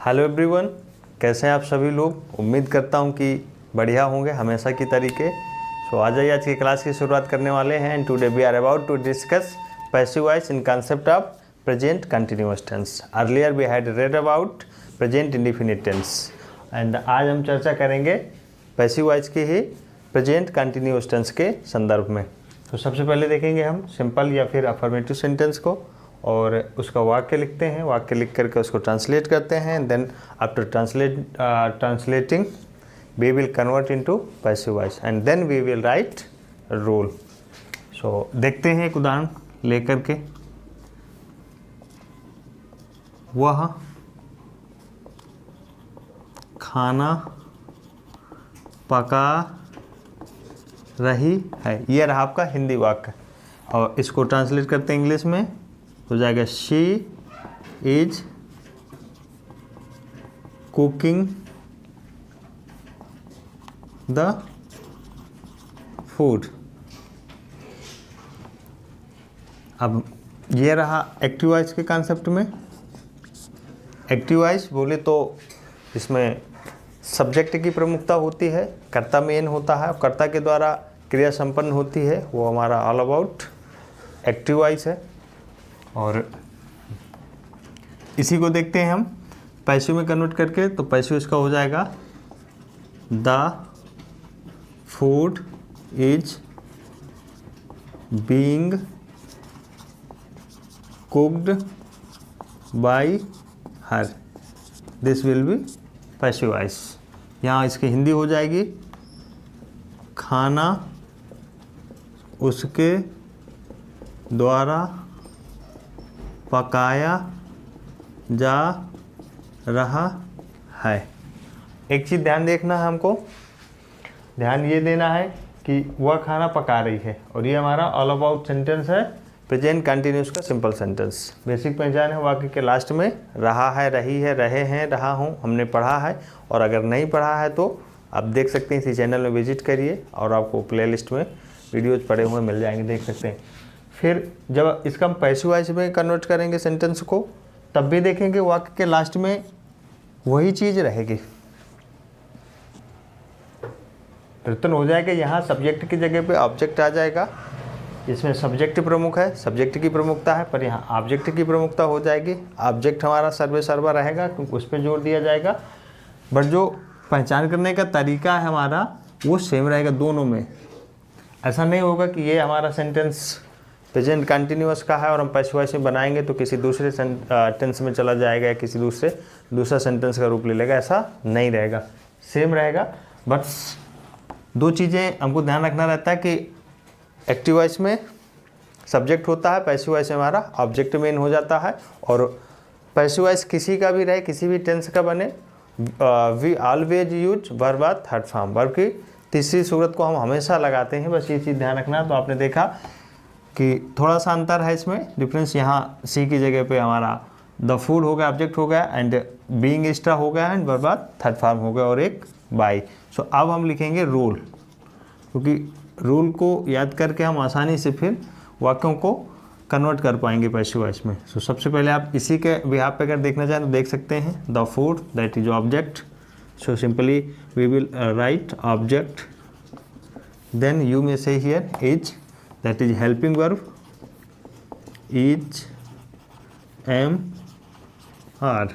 Hello everyone, कैसे हैं आप सभी लोग। उम्मीद करता हूं कि बढ़िया होंगे हमेशा की तरीके। सो आ जाइए, आज की क्लास की शुरुआत करने वाले हैं। And today we are about to discuss passive voice in concept of present continuous tense. Earlier we had read about present indefinite tense and आज हम चर्चा करेंगे पैसिव वॉइस की ही प्रेजेंट कंटिन्यूअस टेंस के संदर्भ में। तो सबसे पहले देखेंगे हम सिंपल या फिर अफर्मेटिव सेंटेंस को और उसका वाक्य लिखते हैं। वाक्य लिख करके उसको ट्रांसलेट करते हैं। Then after translating we will convert into passive voice and then we will write rule. So देखते हैं एक उदाहरण लेकर के। वह खाना पका रही है, यह रहा आपका हिंदी वाक्य। और इसको ट्रांसलेट करते हैं इंग्लिश में, हो जाएगा she is cooking the food. अब ये रहा एक्टिव वॉइस के कॉन्सेप्ट में। एक्टिव वॉइस बोले तो इसमें सब्जेक्ट की प्रमुखता होती है, कर्ता मेन होता है और कर्ता के द्वारा क्रिया संपन्न होती है, वो हमारा ऑल अबाउट एक्टिव वॉइस है। और इसी को देखते हैं हम पैसिव में कन्वर्ट करके। तो पैसिव इसका हो जाएगा the food is being cooked bye her, this will B passive voice. यहाँ इसकी हिंदी हो जाएगी खाना उसके द्वारा पकाया जा रहा है। एक चीज़ ध्यान देखना है हमको, ध्यान ये देना है कि वह खाना पका रही है और ये हमारा ऑल अबाउट सेंटेंस है, प्रेजेंट कंटिन्यूस का सिंपल सेंटेंस। बेसिक पहचान है वाक्य के लास्ट में रहा है, रही है, रहे हैं, रहा हूँ, हमने पढ़ा है। और अगर नहीं पढ़ा है तो आप देख सकते हैं, इसी चैनल में विजिट करिए और आपको प्लेलिस्ट में वीडियोज पड़े हुए मिल जाएंगे, देख सकते हैं। फिर जब इसका हम पैसिव वॉइस में कन्वर्ट करेंगे सेंटेंस को, तब भी देखेंगे वाक्य के लास्ट में वही चीज़ रहेगी। परिवर्तन हो जाएगा, यहाँ सब्जेक्ट की जगह पे ऑब्जेक्ट आ जाएगा। इसमें सब्जेक्ट प्रमुख है, सब्जेक्ट की प्रमुखता है, पर यहाँ ऑब्जेक्ट की प्रमुखता हो जाएगी। ऑब्जेक्ट हमारा सर्वे सर्वा रहेगा क्योंकि उस पर जोर दिया जाएगा, बट जो पहचान करने का तरीका है हमारा वो सेम रहेगा दोनों में। ऐसा नहीं होगा कि ये हमारा सेंटेंस प्रेजेंट कंटिन्यूअस का है और हम पैसिव वॉइस में बनाएंगे तो किसी दूसरे टेंस में चला जाएगा या किसी दूसरा सेंटेंस का रूप ले लेगा, ऐसा नहीं रहेगा, सेम रहेगा। बट दो चीज़ें हमको ध्यान रखना रहता है कि एक्टिव वॉइस में सब्जेक्ट होता है, पैसिव वॉइस में हमारा ऑब्जेक्ट मेन हो जाता है। और पैसिव वॉइस किसी का भी रहे, किसी भी टेंस का बने, we always use verb of third form, verb की तीसरी सूरत को हम हमेशा लगाते हैं। बस ये चीज़ ध्यान रखना। तो आपने देखा कि थोड़ा सा अंतर है इसमें, डिफरेंस। यहाँ सी की जगह पे हमारा द फूड हो गया, ऑब्जेक्ट हो गया, एंड बीइंग एक्स्ट्रा हो गया, and verb of third form हो गया और एक बाय। सो अब हम लिखेंगे रूल, क्योंकि रूल को याद करके हम आसानी से फिर वाक्यों को कन्वर्ट कर पाएंगे पैसिव वॉइस में। सो सबसे पहले आप इसी के बिहाफ पे अगर देखना चाहें तो देख सकते हैं the food that is object. So simply we will write object, then you may say here is, that is helping verb, is, am, are.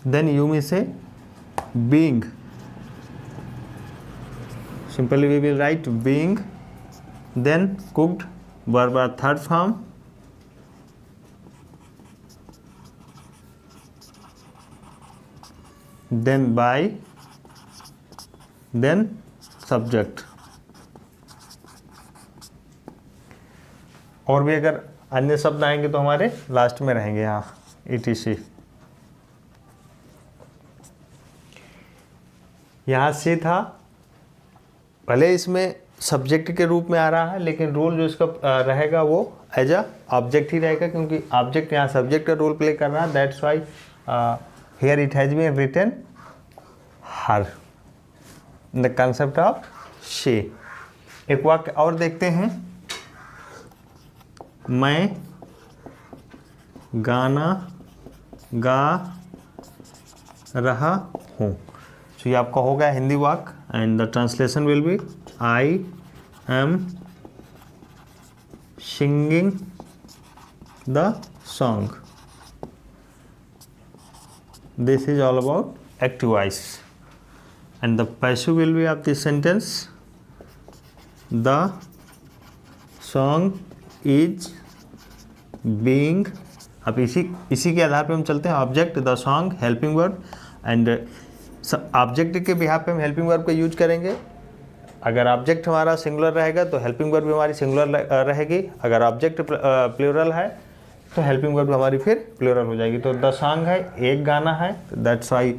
Then you may say being, simply we will write being, then cooked, verb are third form, then by, then subject। और भी अगर अन्य शब्द आएंगे तो हमारे last में रहेंगे। यहाँ ETC, यहाँ से था, भले इसमें सब्जेक्ट के रूप में आ रहा है, लेकिन रोल जो इसका रहेगा वो एज अ ऑब्जेक्ट ही रहेगा, क्योंकि ऑब्जेक्ट यहाँ सब्जेक्ट का रोल प्ले कर रहा है। That's why here it has been written her in the concept of she. एक वाक्य और देखते हैं, मैं गाना गा रहा हूँ। तो ये आपका हो गया हिंदी वाक्य and the translation will be I am singing the song. This is all about active voice and the passive will be of this sentence the song is being. अब इसी के आधार पे हम चलते हैं। Object the song, helping verb and object के behalf पे हम हेल्पिंग वर्ब का यूज करेंगे। अगर ऑब्जेक्ट हमारा सिंगुलर रहेगा तो हेल्पिंग वर्ब भी हमारी सिंगुलर रहेगी। अगर ऑब्जेक्ट प्लूरल है तो हेल्पिंग वर्ब हमारी फिर प्लूरल हो जाएगी। तो द सॉन्ग है, एक गाना है, दैट्स वाई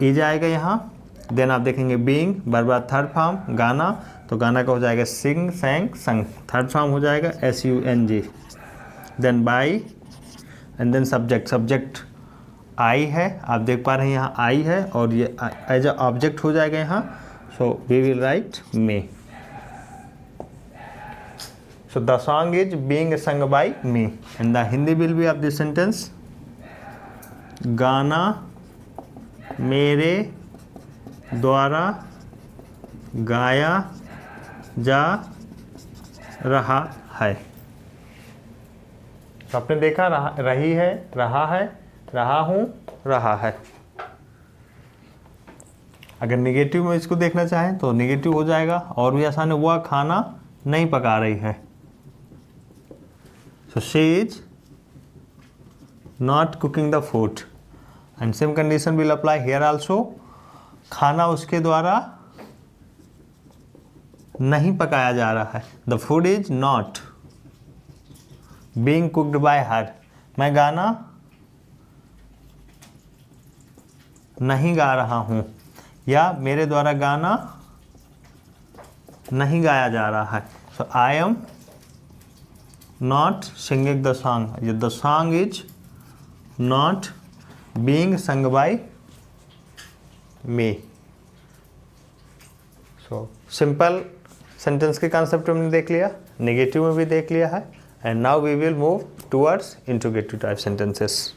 इज आएगा यहाँ। देन आप देखेंगे बीइंग, बर्बाद थर्ड फॉर्म, गाना, तो गाना का हो जाएगा सिंग, सैंग, संग, थर्ड फॉर्म हो जाएगा SUNG। Then by and then subject I है, आप देख पा रहे हैं यहाँ आई है और ये एज अ ऑब्जेक्ट हो जाएगा यहाँ। So we will write me. So the song is being sung by me and the Hindi will be of this sentence गाना मेरे द्वारा गाया जा रहा है। तो आपने देखा रही है, रहा है, रहा हूँ, रहा है। अगर नेगेटिव में इसको देखना चाहें तो नेगेटिव हो जाएगा और भी आसान है, वह खाना नहीं पका रही है। So she is not cooking the food and same condition will apply here also. खाना उसके द्वारा नहीं पकाया जा रहा है। The food is not being cooked bye हर। मैं गाना नहीं गा रहा हूँ या मेरे द्वारा गाना नहीं गाया जा रहा है। So I am not singing the song. The song is not being sung by me. So simple sentence के कॉन्सेप्ट हमने देख लिया, नेगेटिव में भी देख लिया है and now we will move towards interrogative type sentences.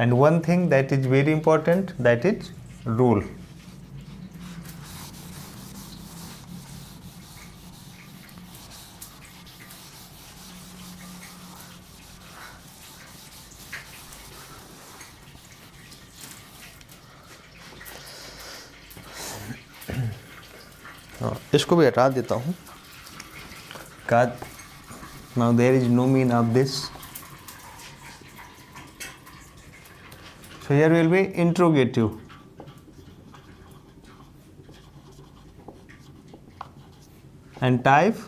And one thing that is very important, that is rule. इसको भी हटा देता हूँ। Now there is no mean of this. So here will be interrogative. And type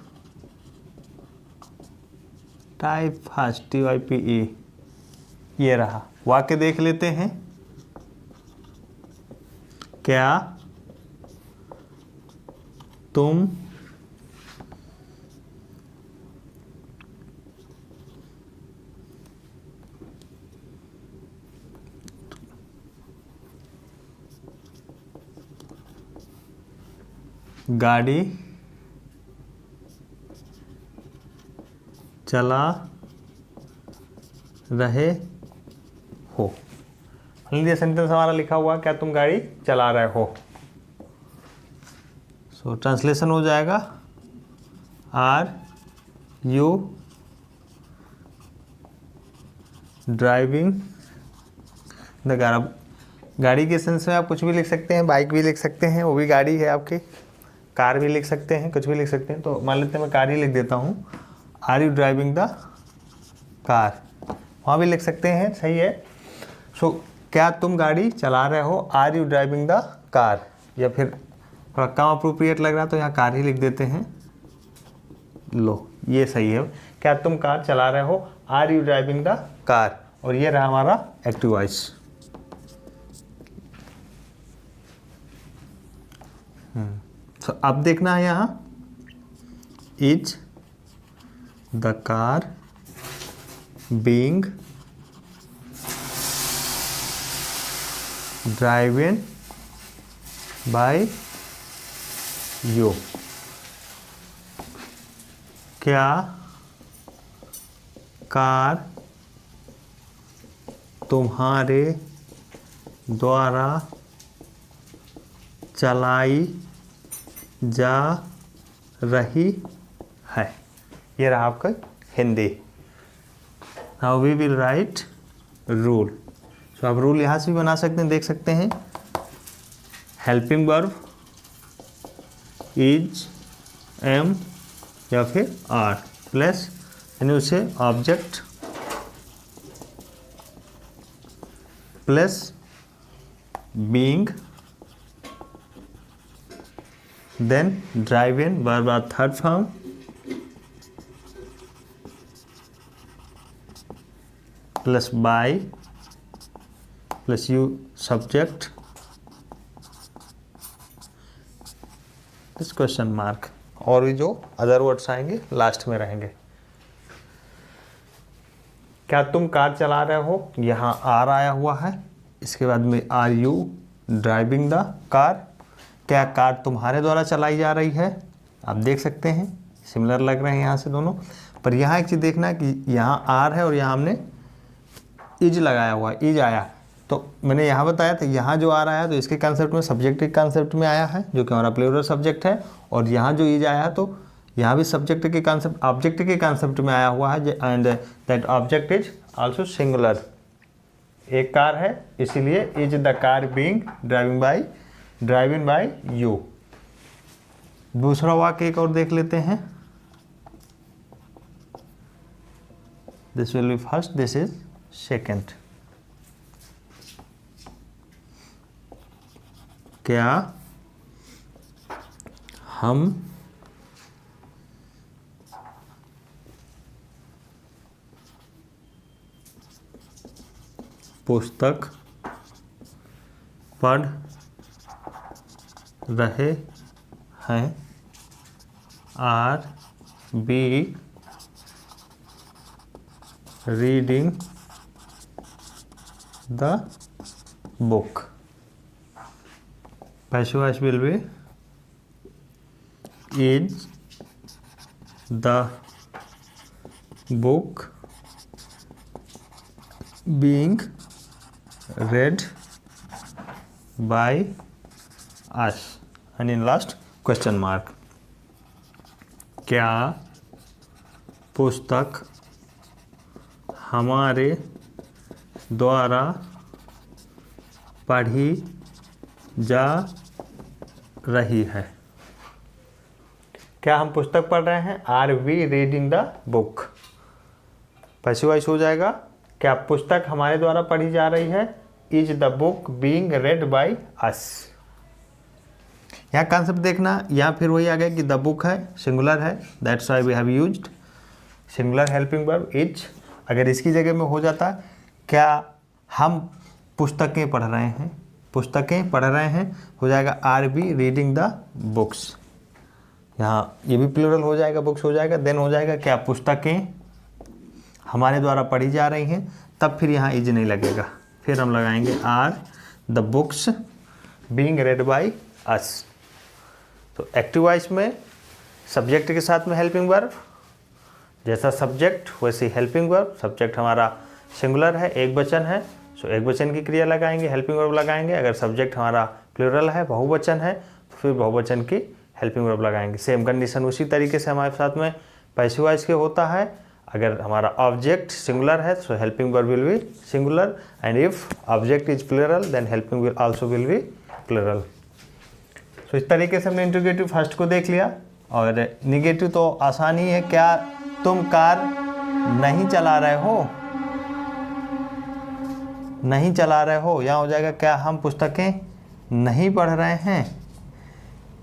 first TYPE। ये रहा। वाक्य देख लेते हैं। क्या तुम गाड़ी चला रहे हो। ये सेंटेंस हमारा लिखा हुआ, क्या तुम गाड़ी चला रहे हो। सो ट्रांसलेशन हो जाएगा are you driving the car. गाड़ी के सेंस में आप कुछ भी लिख सकते हैं, बाइक भी लिख सकते हैं, वो भी गाड़ी है आपकी, कार भी लिख सकते हैं, कुछ भी लिख सकते हैं। तो मान लेते हैं मैं कार ही लिख देता हूँ, are you driving the car. वहाँ भी लिख सकते हैं, सही है। सो क्या तुम गाड़ी चला रहे हो, are you driving the car. या फिर थोड़ा कम अप्रोप्रिएट लग रहा है तो यहाँ कार ही लिख देते हैं। लो ये सही है, क्या तुम कार चला रहे हो, are you driving the car. और ये रहा हमारा एक्टिव वॉइस। तो अब देखना है यहाँ, is the car being driven by you. क्या कार तुम्हारे द्वारा चलाई जा रही है। ये रहा आपका Hindi. Now we will write rule. तो आप रूल यहाँ से भी बना सकते हैं, देख सकते हैं। हेल्पिंग वर्ब इज, एम या फिर आर प्लस यानी उसे object plus being, then driven verb or third form, plus by plus you subject plus question mark, और भी जो अदर वर्ड्स आएंगे लास्ट में रहेंगे। क्या तुम कार चला रहे हो, यहाँ आर आया हुआ है, इसके बाद में are you driving the car. क्या कार तुम्हारे द्वारा चलाई जा रही है, आप देख सकते हैं सिमिलर लग रहे हैं यहाँ से दोनों। पर यहाँ एक चीज़ देखना है कि यहाँ आर है और यहाँ हमने इज लगाया हुआ है, इज आया। तो मैंने यहाँ बताया था यहाँ जो आ रहा है तो इसके कंसेप्ट में सब्जेक्ट के कंसेप्ट में आया है, जो कि हमारा प्लूरल सब्जेक्ट है। और यहाँ जो इज आया है तो यहाँ भी सब्जेक्ट के कंसेप्ट ऑब्जेक्ट के कंसेप्ट में आया हुआ है, and that object is also singular. एक कार है इसीलिए is the car being driving by you. दूसरा वाक्य एक और देख लेते हैं। This will be first, this is second. क्या हम पुस्तक पढ़ रहे हैं, are B reading the book. Passive voice will be is the book being read by us, and in last question mark। क्या पुस्तक हमारे द्वारा पढ़ी जा रही है। क्या हम पुस्तक पढ़ रहे हैं, are we reading the book. Passive voice हो जाएगा क्या पुस्तक हमारे द्वारा पढ़ी जा रही है, is the book being read by us. यहाँ कंसेप्ट देखना, यहाँ फिर वही आ गया कि द बुक है, सिंगुलर है, that's why we have used singular helping verb is. अगर इसकी जगह में हो जाता क्या हम पुस्तकें पढ़ रहे हैं, पुस्तकें पढ़ रहे हैं, हो जाएगा are B reading the books. यहाँ ये भी प्लूरल हो जाएगा, बुक्स हो जाएगा, देन हो जाएगा क्या पुस्तकें हमारे द्वारा पढ़ी जा रही हैं, तब फिर यहाँ इज नहीं लगेगा, फिर हम लगाएंगे are the books being read by us. तो एक्टिव वॉइस में सब्जेक्ट के साथ में हेल्पिंग वर्ब, जैसा सब्जेक्ट वैसे हेल्पिंग वर्ब। सब्जेक्ट हमारा सिंगुलर है, एक वचन है, सो एक वचन की क्रिया लगाएंगे, हेल्पिंग वर्ब लगाएंगे। अगर सब्जेक्ट हमारा प्लूरल है, बहुवचन है, तो फिर बहुवचन की हेल्पिंग वर्ब लगाएंगे। सेम कंडीशन उसी तरीके से हमारे साथ में पैसिव वॉइस के होता है। अगर हमारा ऑब्जेक्ट सिंगुलर है so helping verb will be singular, and if object is plural then helping will also will be plural. So इस तरीके से हमने इंट्रोगेटिव फर्स्ट को देख लिया। और निगेटिव तो आसान ही है, क्या तुम कार नहीं चला रहे हो, नहीं चला रहे हो। यहाँ हो जाएगा क्या हम पुस्तकें नहीं पढ़ रहे हैं,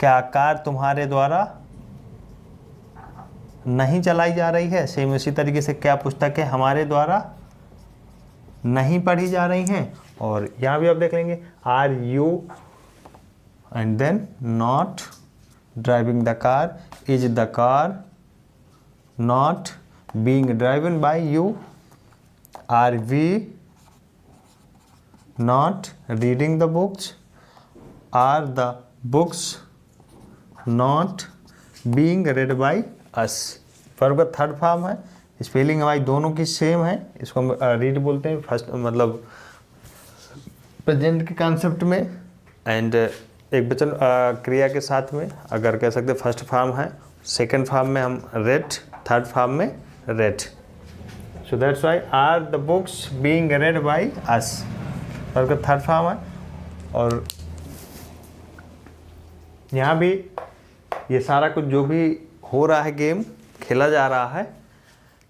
क्या कार तुम्हारे द्वारा नहीं चलाई जा रही है। सेम इसी तरीके से क्या पुस्तकें हमारे द्वारा नहीं पढ़ी जा रही हैं। और यहाँ भी आप देख लेंगे are you and then not driving the car, is the car not being driven by you, are we not reading the books, are the books not being read by us. Verb का third form है, spelling हमारी दोनों की same है, इसको हम read बोलते हैं फर्स्ट, मतलब प्रेजेंट के कॉन्सेप्ट में, एंड एक वचन क्रिया के साथ में, अगर कह सकते फर्स्ट फॉर्म है, सेकंड फॉर्म में हम रेड, थर्ड फॉर्म में read. So that's why are the books being read by us, और थर्ड फॉर्म है। और यहाँ भी ये सारा कुछ जो भी हो रहा है, गेम खेला जा रहा है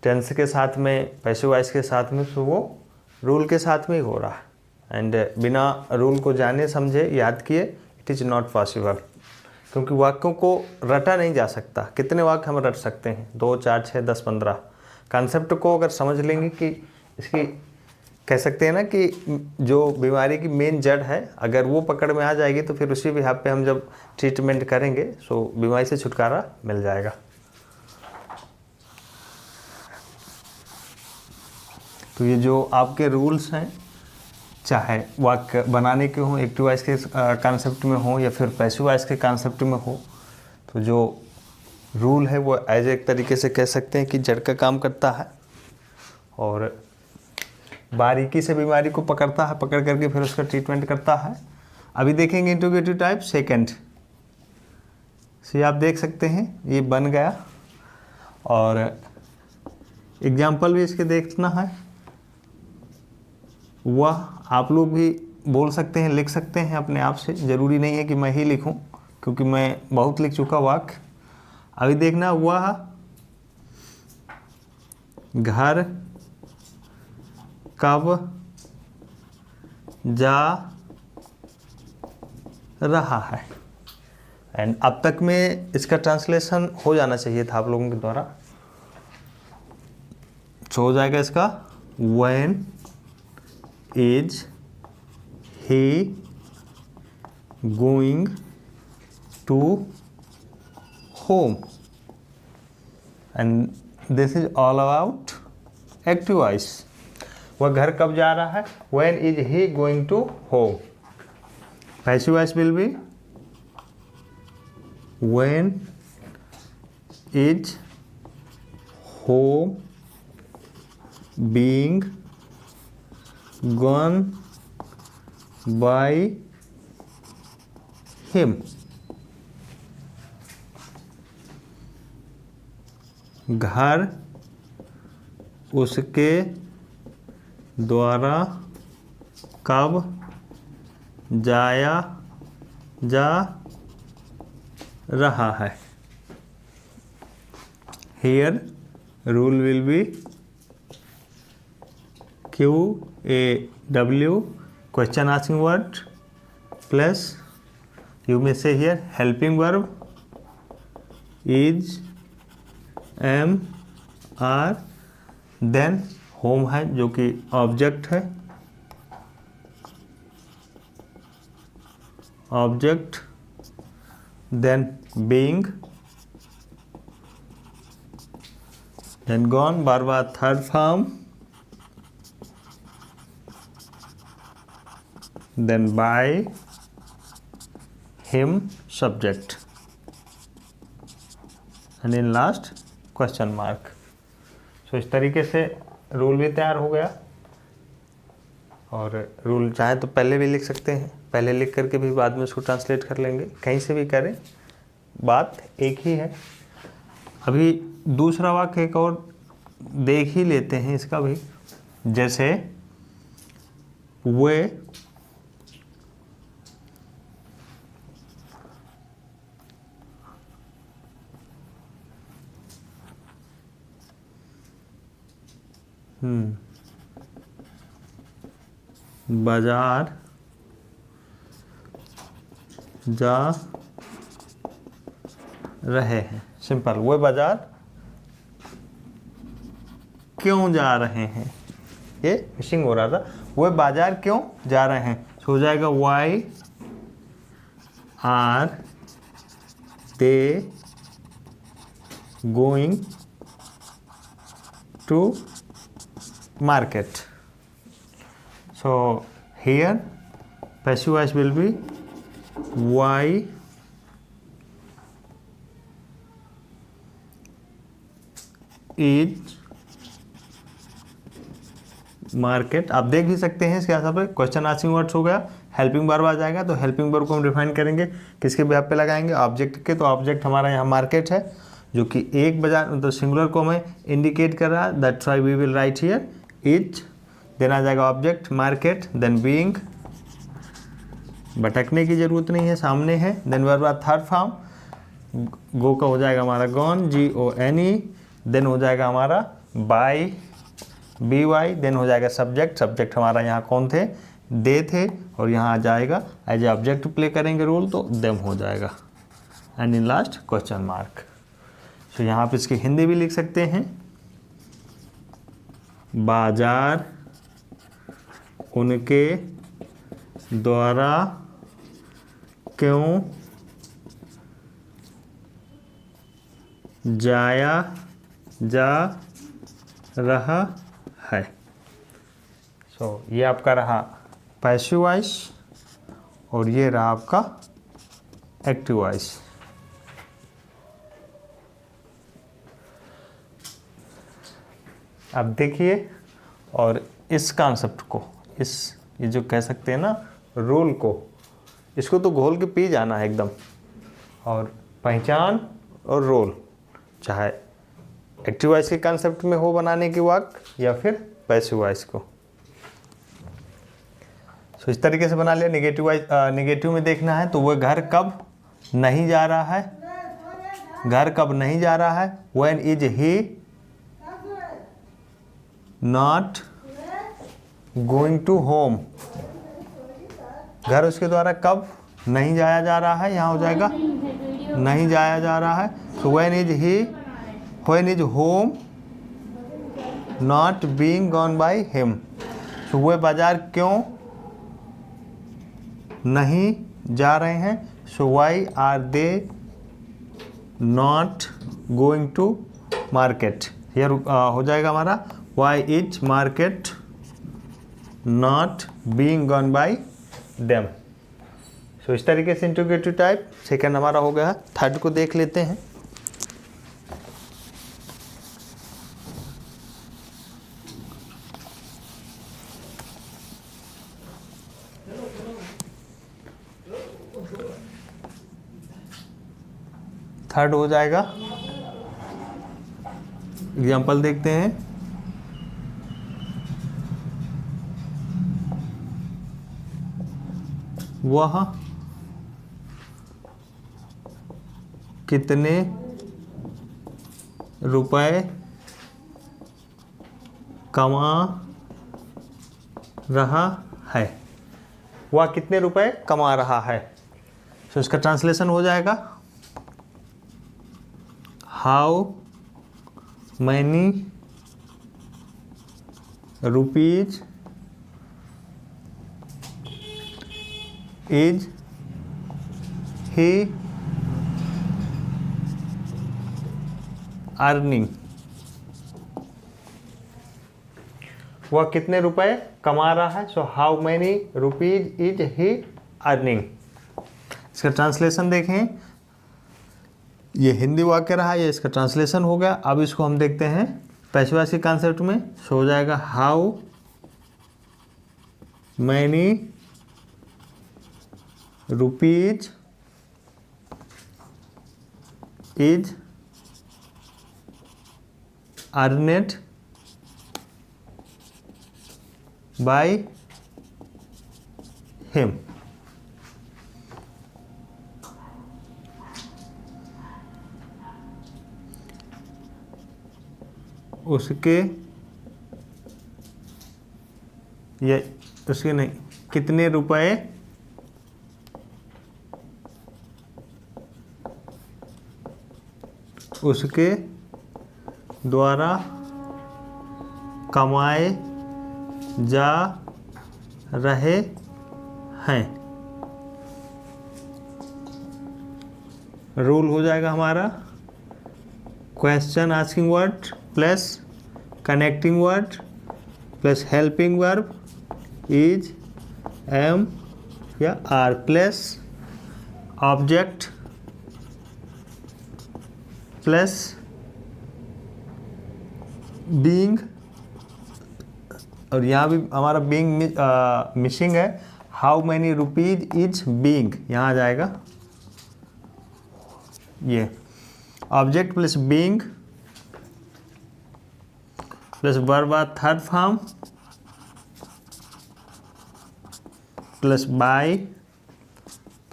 टेंस के साथ में, पैसिव वॉइस के साथ में, तो वो रूल के साथ में ही हो रहा है। एंड बिना रूल को जाने समझे याद किए इट इज़ नॉट पॉसिबल, क्योंकि वाक्यों को रटा नहीं जा सकता। कितने वाक्य हम रट सकते हैं? 2, 4, 6, 10, 15। कॉन्सेप्ट को अगर समझ लेंगे कि इसकी, कह सकते हैं ना कि जो बीमारी की मेन जड़ है, अगर वो पकड़ में आ जाएगी तो फिर उसी बिहाफ पे हम जब ट्रीटमेंट करेंगे सो बीमारी से छुटकारा मिल जाएगा। तो ये जो आपके रूल्स हैं, चाहे वाक्य बनाने के हों, एक्टिव वॉइस के कॉन्सेप्ट में हो या फिर पैसिव वॉइस के कॉन्सेप्ट में हो, तो जो रूल है वो एज एक तरीके से कह सकते हैं कि जड़ का काम करता है और बारीकी से बीमारी को पकड़ता है, पकड़ करके फिर उसका ट्रीटमेंट करता है। अभी देखेंगे इंट्रोगेटिव टाइप सेकंड से, आप देख सकते हैं ये बन गया, और एग्जाम्पल भी इसके देखना है। वह आप लोग भी बोल सकते हैं, लिख सकते हैं अपने आप से, ज़रूरी नहीं है कि मैं ही लिखूं, क्योंकि मैं बहुत लिख चुका वाक्य। अभी देखना, वह घर कब जा रहा है, एंड अब तक में इसका ट्रांसलेशन हो जाना चाहिए था आप लोगों के द्वारा। तो हो जाएगा इसका, when is he going to home, and this is all about active voice। वह घर कब जा रहा है, when is he going to home। passive voice will be when is home being gone by him। घर उसके द्वारा कब जाया जा रहा है। Here rule will be QAW, question asking word, plus you may say here helping verb is, am, are, then home है जो कि ऑब्जेक्ट है, object, then being, then gone, bar bar third form, then by him subject, and in last question mark। सो इस तरीके से rule भी तैयार हो गया। और रूल चाहे तो पहले भी लिख सकते हैं, पहले लिख करके भी बाद में उसको ट्रांसलेट कर लेंगे, कहीं से भी करें, बात एक ही है। अभी दूसरा वाक्य एक और देख ही लेते हैं इसका भी, जैसे वे बाजार जा रहे हैं। सिंपल, वो बाजार क्यों जा रहे हैं, ये मिसिंग हो रहा था। वो बाजार क्यों जा रहे हैं, तो हो जाएगा why are they going to market। So here passive voice will be why is market. आप देख भी सकते हैं इसके आधार पर क्वेश्चन आंसरिंग वर्ड्स हो गया, हेल्पिंग वर्ब आ जाएगा। तो हेल्पिंग वर्ब को हम डिफाइन करेंगे किसके बिहाफ पे लगाएंगे, ऑब्जेक्ट के। तो ऑब्जेक्ट हमारा यहाँ मार्केट है, जो कि एक बाजार तो सिंगुलर को हमें इंडिकेट कर रहा है। That's why we will write here is, then आ जाएगा ऑब्जेक्ट मार्केट, देन बीइंग, भटकने की जरूरत नहीं है, सामने है। देन वर्ब थर्ड फॉर्म, गो का हो जाएगा हमारा गॉन, GONE, देन हो जाएगा हमारा बाई, BY, देन हो जाएगा सब्जेक्ट, सब्जेक्ट हमारा यहाँ कौन थे, दे थे, और यहाँ आ जाएगा एज ए ऑब्जेक्ट प्ले करेंगे रोल तो देम हो जाएगा, and in last question mark. तो यहाँ पे इसकी हिंदी भी लिख सकते हैं, बाजार उनके द्वारा क्यों जाया जा रहा है। सो ये आपका रहा पैसिव वॉइस और ये रहा आपका एक्टिव वॉइस। अब देखिए, और इस कॉन्सेप्ट को, इस ये जो कह सकते हैं ना रोल को, इसको तो घोल के पी जाना है एकदम। और पहचान और रोल, चाहे एक्टिव वॉइस के कॉन्सेप्ट में हो बनाने की वाक्य या फिर पैसिव वॉइस को। सो इस तरीके से बना लिया। नेगेटिव वॉइस, नेगेटिव में देखना है तो वह घर कब नहीं जा रहा है, घर कब नहीं जा रहा है, when is he not going to home, घर उसके द्वारा कब नहीं जाया जा रहा है, यहाँ हो जाएगा नहीं जाया जा रहा है। So when is he, when is home not being gone by him, तो वह बाजार क्यों नहीं जा रहे हैं, so why are they not going to market, here हो जाएगा हमारा why is market not being gone by them. So इस तरीके से इंट्रोगेटिव टाइप सेकंड हमारा हो गया। थर्ड को देख लेते हैं। थर्ड हो जाएगा, एग्जाम्पल देखते हैं। वह कितने रुपए कमा रहा है, वह कितने रुपए कमा रहा है। तो इसका ट्रांसलेशन हो जाएगा how many rupees is he earning, वह कितने रुपए कमा रहा है। सो how many rupees is he earning. इसका ट्रांसलेशन देखें, ये हिंदी वाक्य रहा, ये इसका ट्रांसलेशन हो गया। अब इसको हम देखते हैं पैसिव वॉइस के कॉन्सेप्ट में। सो हो जाएगा how many rupees is अर्नेड by him. उसके या उसके नहीं, कितने रुपए उसके द्वारा कमाए जा रहे हैं। रूल हो जाएगा हमारा question asking word plus connecting word plus helping verb is, am या are plus object plus being और यहाँ भी हमारा बीइंग मिसिंग है, how many rupees is being, यहाँ आ जाएगा ये object plus being plus verb third form plus by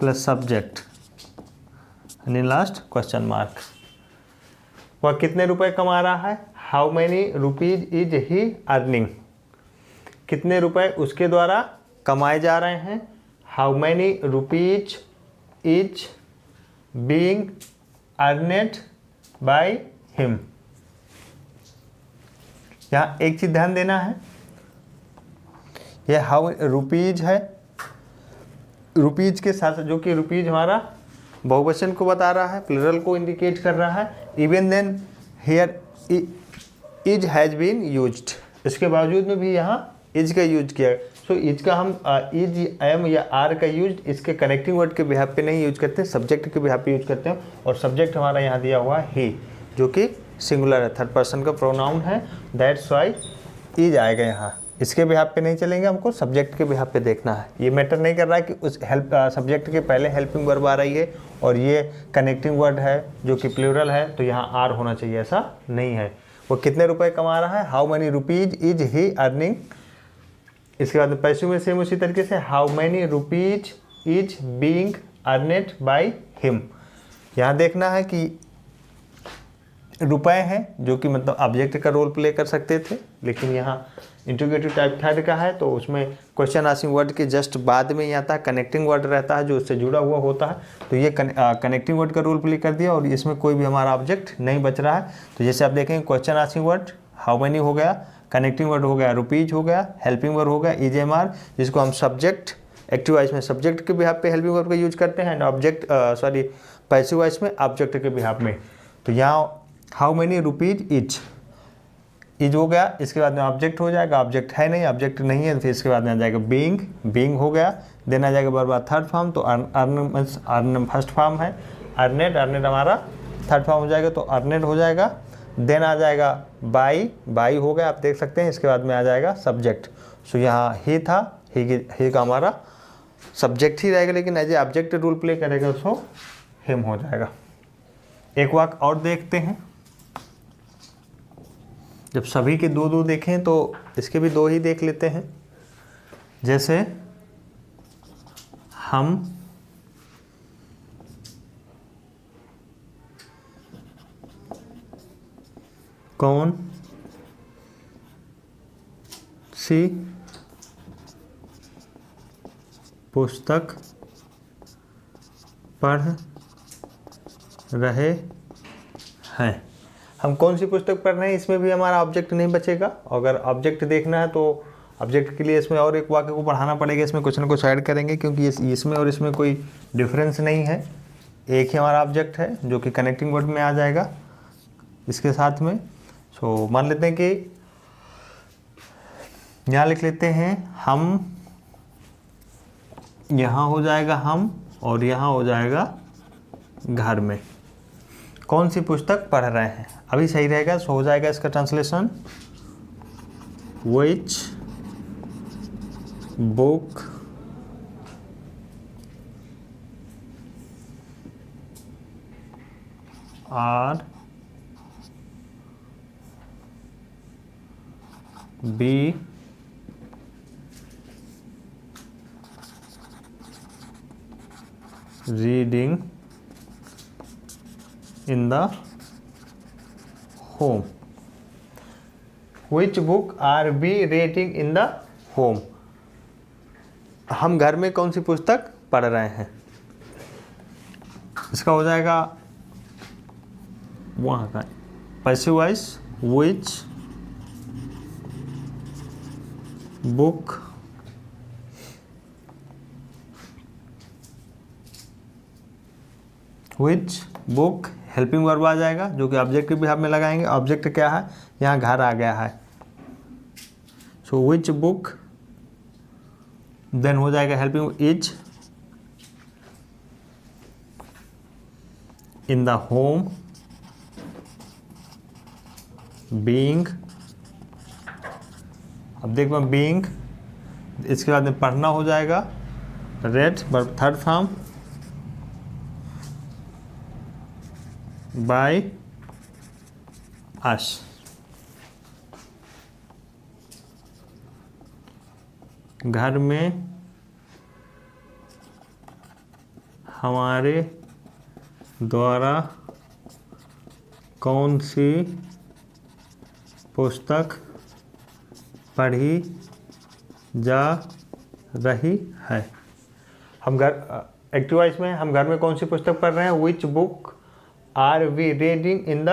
plus subject यानी लास्ट क्वेश्चन मार्क। वह कितने रुपए कमा रहा है, how many rupees is he earning, कितने रुपए उसके द्वारा कमाए जा रहे हैं, how many rupees is being अर्नेड by him. यहाँ एक चीज ध्यान देना है, यह हाउ रुपीज है, रुपीज के साथ जो कि रुपीज हमारा बहुवचन को बता रहा है, प्लूरल को इंडिकेट कर रहा है। Even then here is has been used, इसके बावजूद में भी यहाँ इज का यूज किया। सो इज का हम इज एम या आर का यूज इसके कनेक्टिंग वर्ड के बिहाफ पे नहीं यूज करते, सब्जेक्ट के बिहाफ पे यूज करते हैं। और सब्जेक्ट हमारा यहाँ दिया हुआ है ही, जो कि सिंगुलर है, थर्ड पर्सन का प्रोनाउन है, दैट्स वाई इज आएगा यहाँ। इसके बिहाफ पे नहीं चलेंगे, हमको सब्जेक्ट के बिहाफ पे देखना है। ये मैटर नहीं कर रहा है कि उस सब्जेक्ट के पहले हेल्पिंग वर्ब आ रही है और ये कनेक्टिंग वर्ड है जो कि प्लूरल है तो यहाँ आर होना चाहिए, ऐसा नहीं है। वो कितने रुपए कमा रहा है, how many rupees is he earning. इसके बाद पैसिव में सेम उसी तरीके से, how many rupees is being अर्नेड by him. यहाँ देखना है कि रुपए हैं जो कि मतलब ऑब्जेक्ट का रोल प्ले कर सकते थे, लेकिन यहाँ इंट्रोगेटिव टाइप थर्ड का है तो उसमें क्वेश्चन आस्किंग वर्ड के जस्ट बाद में ही आता है कनेक्टिंग वर्ड रहता है जो उससे जुड़ा हुआ होता है। तो ये कनेक्टिंग वर्ड का रोल प्ले कर दिया और इसमें कोई भी हमारा ऑब्जेक्ट नहीं बच रहा है। तो जैसे आप देखेंगे question asking word how many हो गया, कनेक्टिंग वर्ड हो गया रुपीज हो गया, हेल्पिंग वर्ड हो गया इज एम आर, जिसको हम सब्जेक्ट एक्टिव वॉइस में सब्जेक्ट के बिहाफ पे हेल्पिंग वर्ड का यूज करते हैं एंड ऑब्जेक्ट पैसिव वॉइस में ऑब्जेक्ट के बिहाफ में। तो यहाँ हाउ मैनी रुपीज इज हो गया, इसके बाद में ऑब्जेक्ट हो जाएगा, ऑब्जेक्ट है नहीं, ऑब्जेक्ट नहीं है, फिर इसके बाद में आ जाएगा बीइंग हो गया, देन आ जाएगा बर्बाद थर्ड फॉर्म। तो अर्न फर्स्ट फॉर्म है, अर्नेड हमारा थर्ड फॉर्म हो जाएगा तो अर्नेड हो जाएगा। देन आ जाएगा बाई हो गया, आप देख सकते हैं। इसके बाद में आ जाएगा सब्जेक्ट। सो यहाँ ही था, ही का हमारा सब्जेक्ट ही रहेगा, लेकिन as a object role play करेगा सो हिम हो जाएगा। एक वाक्य और देखते हैं, जब सभी के दो दो देखें तो इसके भी दो ही देख लेते हैं। जैसे हम कौन सी पुस्तक पढ़ रहे हैं। हम कौन सी पुस्तक पढ़ रहे हैं, इसमें भी हमारा ऑब्जेक्ट नहीं बचेगा। अगर ऑब्जेक्ट देखना है तो ऑब्जेक्ट के लिए इसमें और एक वाक्य को पढ़ाना पड़ेगा, इसमें कुछ ना कुछ ऐड करेंगे क्योंकि इसमें और इसमें कोई डिफरेंस नहीं है, एक ही हमारा ऑब्जेक्ट है जो कि कनेक्टिंग वर्ड में आ जाएगा इसके साथ में। सो मान लेते हैं कि यहाँ लिख लेते हैं हम, यहाँ हो जाएगा हम और यहाँ हो जाएगा घर में। कौन सी पुस्तक पढ़ रहे हैं अभी सही रहेगा, सो हो जाएगा इसका translation which book are B reading in the home, which book are we reading in the home। हम घर में कौन सी पुस्तक पढ़ रहे हैं, इसका हो जाएगा वहाँ का passive voice which book helping verb आ जाएगा जो कि ऑब्जेक्ट के बिहाफ में लगाएंगे। ऑब्जेक्ट क्या है, यहाँ घर आ गया है, सो विच बुक, देन हो जाएगा helping is in the home being अब देखो बीइंग, इसके बाद में पढ़ना हो जाएगा, red verb third form, bye us, घर में हमारे द्वारा कौन सी पुस्तक पढ़ी जा रही है। हम घर एक्टिव वॉइस में हम घर में कौन सी पुस्तक पढ़ रहे हैं, which book are we reading in the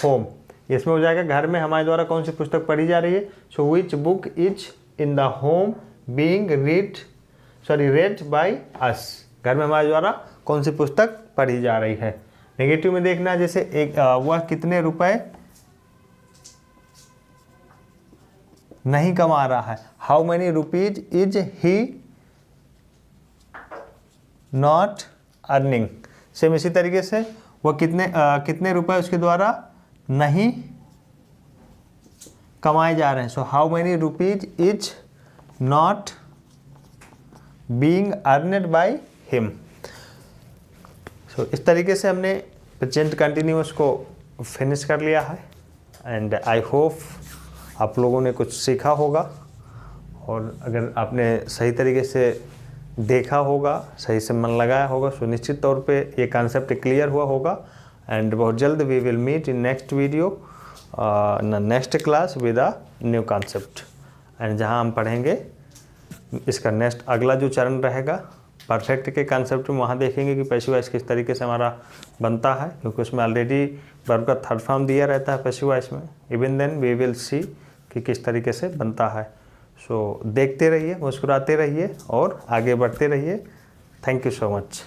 home. इसमें हो जाएगा घर में हमारे द्वारा कौन सी पुस्तक पढ़ी जा रही है। So which book is in the home being read by us. घर में हमारे द्वारा कौन सी पुस्तक पढ़ी जा रही है। नेगेटिव में देखना, जैसे एक वह कितने रुपए नहीं कमा रहा है, how many rupees is he not earning. Same इसी तरीके से वह कितने रुपए उसके द्वारा नहीं कमाए जा रहे हैं। So how many rupees is not being earned by him. So इस तरीके से हमने प्रेजेंट कंटिन्यूअस को फिनिश कर लिया है एंड आई होप आप लोगों ने कुछ सीखा होगा, और अगर आपने सही तरीके से देखा होगा, सही से मन लगाया होगा, तो निश्चित तौर पे ये कॉन्सेप्ट क्लियर हुआ होगा। एंड बहुत जल्द we will meet in next video next class with a new concept, and जहां हम पढ़ेंगे इसका नेक्स्ट अगला जो चरण रहेगा परफेक्ट के कॉन्सेप्ट में, वहाँ देखेंगे कि पैसिव वॉइस किस तरीके से हमारा बनता है, क्योंकि उसमें ऑलरेडी वर्ब का थर्ड फॉर्म दिया रहता है पैसिव वॉइस में। Even then we will see कि किस तरीके से बनता है। सो देखते रहिए, मुस्कुराते रहिए और आगे बढ़ते रहिए। Thank you so much.